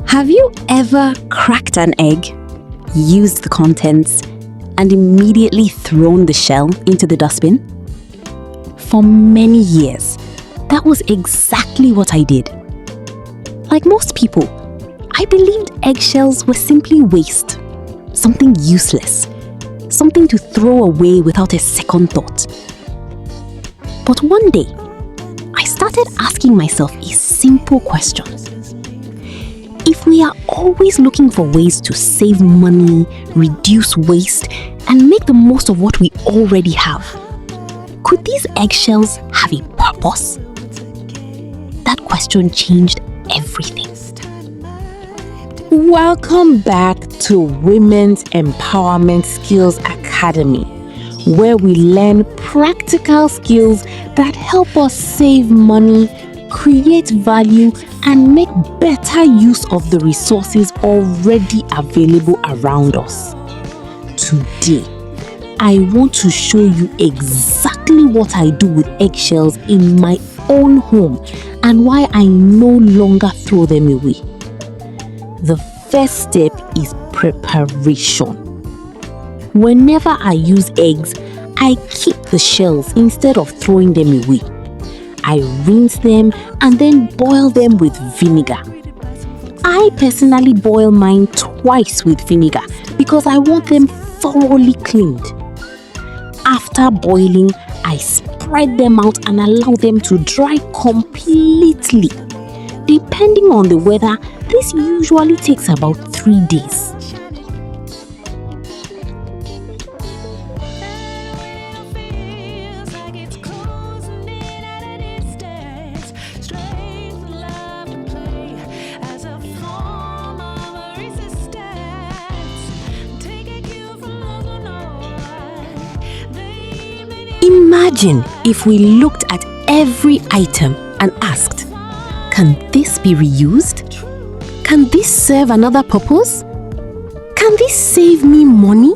Have you ever cracked an egg, used the contents, and immediately thrown the shell into the dustbin? For many years, that was exactly what I did. Like most people, I believed eggshells were simply waste, something useless, something to throw away without a second thought. But one day, I started asking myself a simple question. If we are always looking for ways to save money, reduce waste, and make the most of what we already have, could these eggshells have a purpose? That question changed everything. Welcome back to Women's Empowerment Skills Academy, where we learn practical skills that help us save money, create value, and make better use of the resources already available around us. Today, I want to show you exactly what I do with eggshells in my own home and why I no longer throw them away. The first step is preparation. Whenever I use eggs, I keep the shells instead of throwing them away. I rinse them and then boil them with vinegar. I personally boil mine twice with vinegar because I want them thoroughly cleaned. After boiling, I spread them out and allow them to dry completely. Depending on the weather, this usually takes about 3 days. Imagine if we looked at every item and asked, can this be reused? Can this serve another purpose? Can this save me money?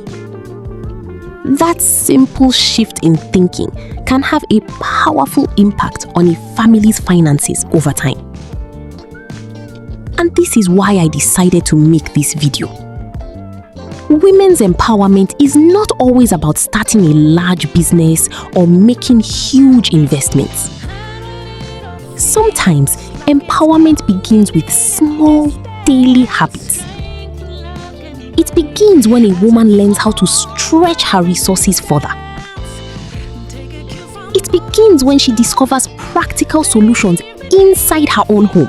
That simple shift in thinking can have a powerful impact on a family's finances over time. And this is why I decided to make this video. Women's empowerment is not always about starting a large business or making huge investments. Sometimes, empowerment begins with small daily habits. It begins when a woman learns how to stretch her resources further. It begins when she discovers practical solutions inside her own home.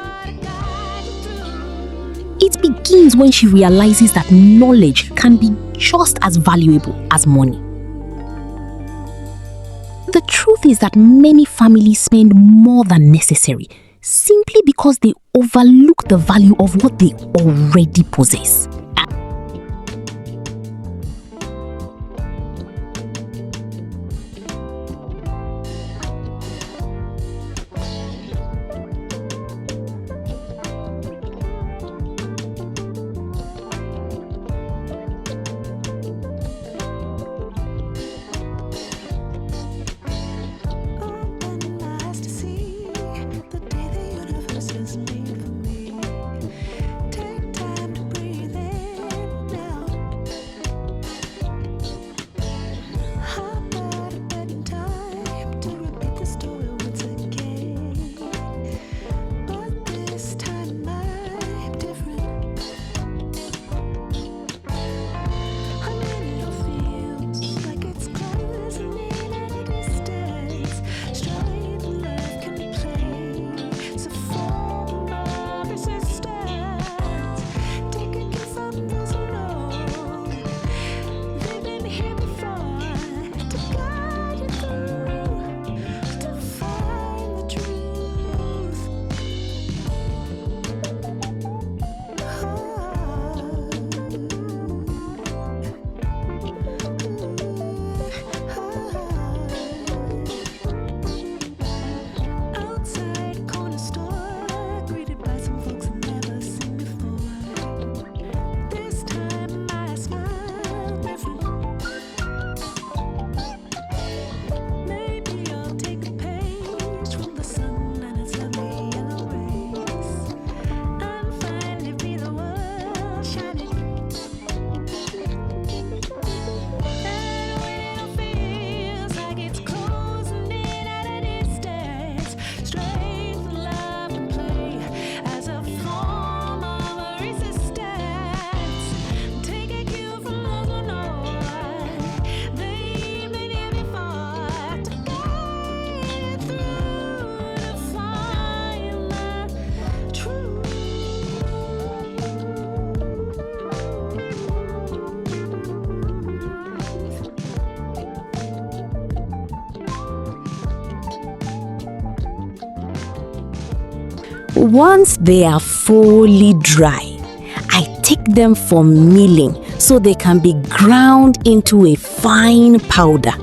It begins when she realizes that knowledge can be just as valuable as money. The truth is that many families spend more than necessary simply because they overlook the value of what they already possess. Once they are fully dry, I take them for milling so they can be ground into a fine powder.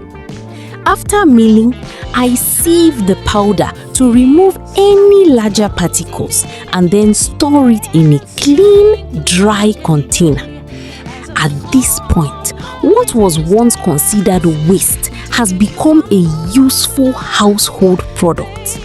After milling, I sieve the powder to remove any larger particles and then store it in a clean, dry container. At this point, what was once considered waste has become a useful household product.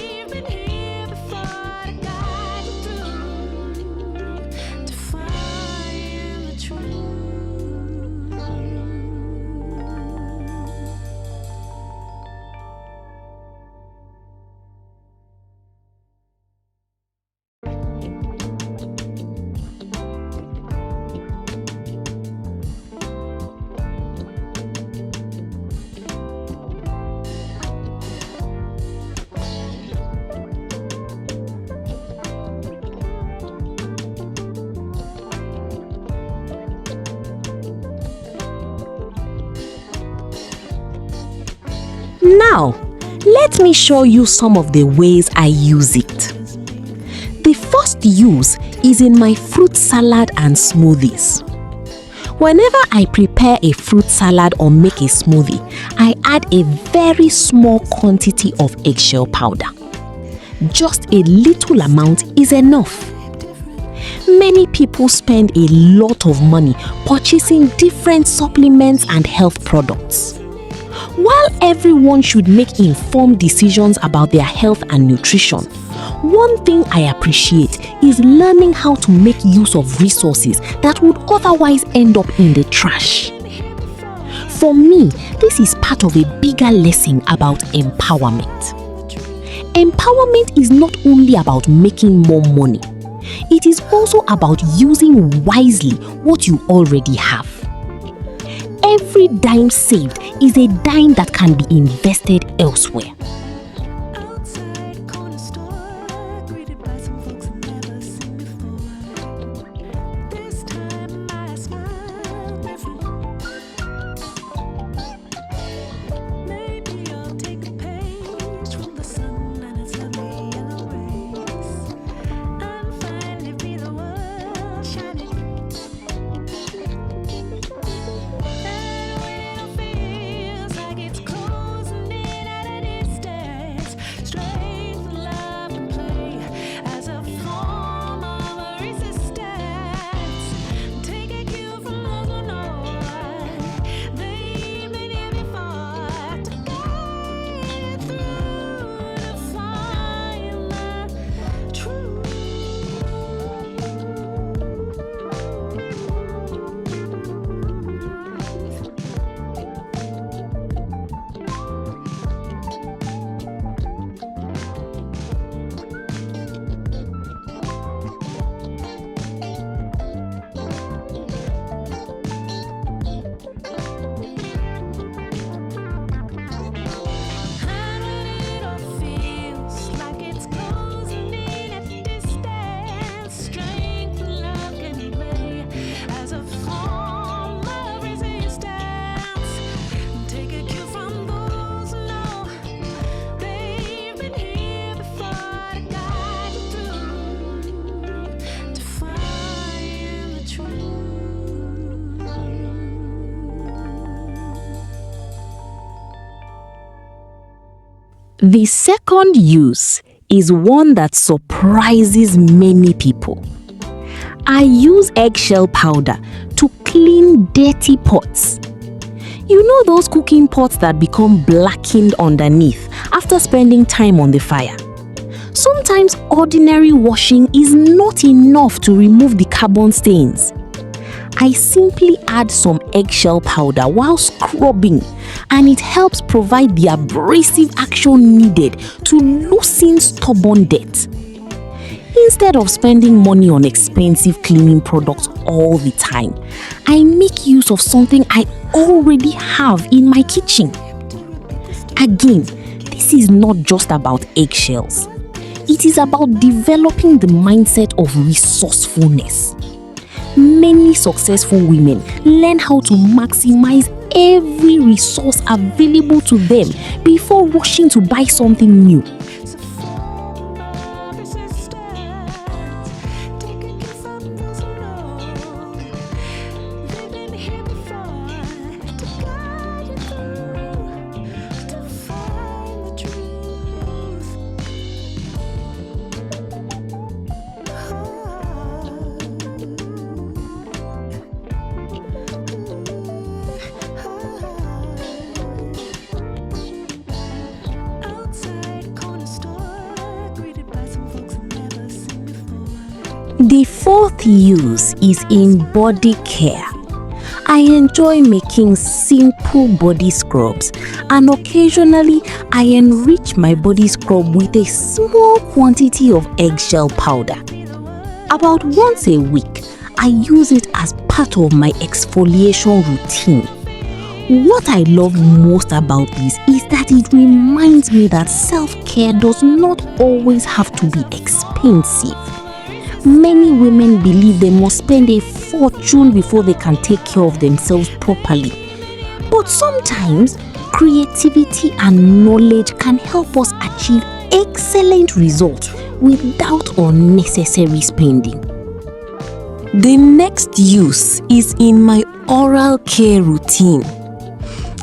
Now, let me show you some of the ways I use it. The first use is in my fruit salad and smoothies. Whenever I prepare a fruit salad or make a smoothie, I add a very small quantity of eggshell powder. Just a little amount is enough. Many people spend a lot of money purchasing different supplements and health products. While everyone should make informed decisions about their health and nutrition, one thing I appreciate is learning how to make use of resources that would otherwise end up in the trash. For me, this is part of a bigger lesson about empowerment. Empowerment is not only about making more money, it is also about using wisely what you already have. Every dime saved is a dime that can be invested elsewhere. The second use is one that surprises many people. I use eggshell powder to clean dirty pots. You know those cooking pots that become blackened underneath after spending time on the fire? Sometimes ordinary washing is not enough to remove the carbon stains. I simply add some eggshell powder while scrubbing, and it helps provide the abrasive action needed to loosen stubborn dirt. Instead of spending money on expensive cleaning products all the time, I make use of something I already have in my kitchen. Again, this is not just about eggshells. It is about developing the mindset of resourcefulness. Many successful women learn how to maximize every resource available to them before rushing to buy something new. fourth use is in body care. I enjoy making simple body scrubs, and occasionally I enrich my body scrub with a small quantity of eggshell powder. About once a week, I use it as part of my exfoliation routine. What I love most about this is that it reminds me that self-care does not always have to be expensive. Many women believe they must spend a fortune before they can take care of themselves properly. But sometimes, creativity and knowledge can help us achieve excellent results without unnecessary spending. The next use is in my oral care routine.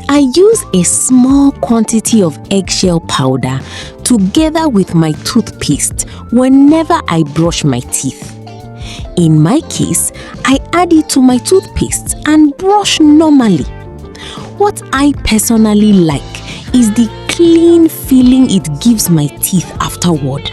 I use a small quantity of eggshell powder together with my toothpaste whenever I brush my teeth. In my case, I add it to my toothpaste and brush normally. What I personally like is the clean feeling it gives my teeth afterward.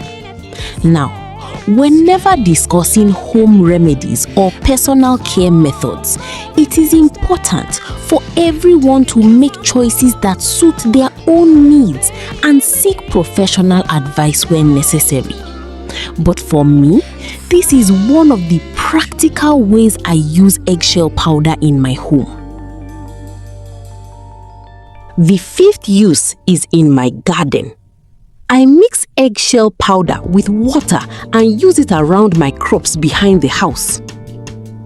Now, whenever discussing home remedies or personal care methods, it is important for everyone to make choices that suit their own needs and seek professional advice when necessary. But for me, this is one of the practical ways I use eggshell powder in my home. The fifth use is in my garden. I mix eggshell powder with water and use it around my crops behind the house.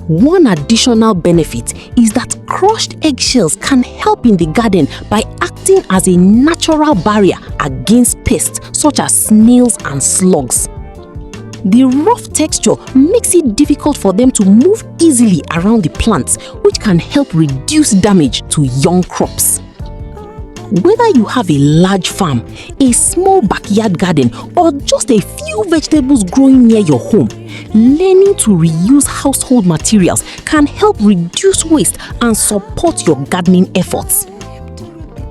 One additional benefit is that crushed eggshells can help in the garden by acting as a natural barrier against pests such as snails and slugs. The rough texture makes it difficult for them to move easily around the plants, which can help reduce damage to young crops. Whether you have a large farm, a small backyard garden, or just a few vegetables growing near your home, learning to reuse household materials can help reduce waste and support your gardening efforts.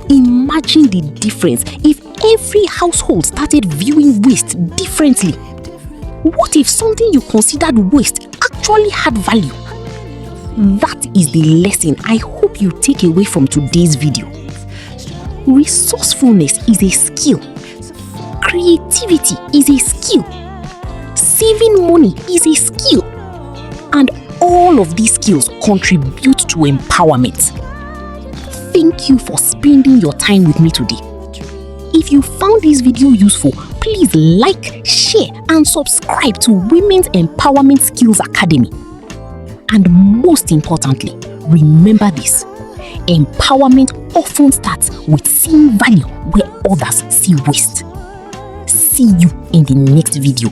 Imagine the difference if every household started viewing waste differently. What if something you considered waste actually had value? That is the lesson I hope you take away from today's video. Resourcefulness is a skill. Creativity is a skill. Saving money is a skill. And all of these skills contribute to empowerment. Thank you for spending your time with me today. If you found this video useful, please like, share, and subscribe to Women's Empowerment Skills Academy. And most importantly, remember this: empowerment often starts with seeing value where others see waste. See you in the next video.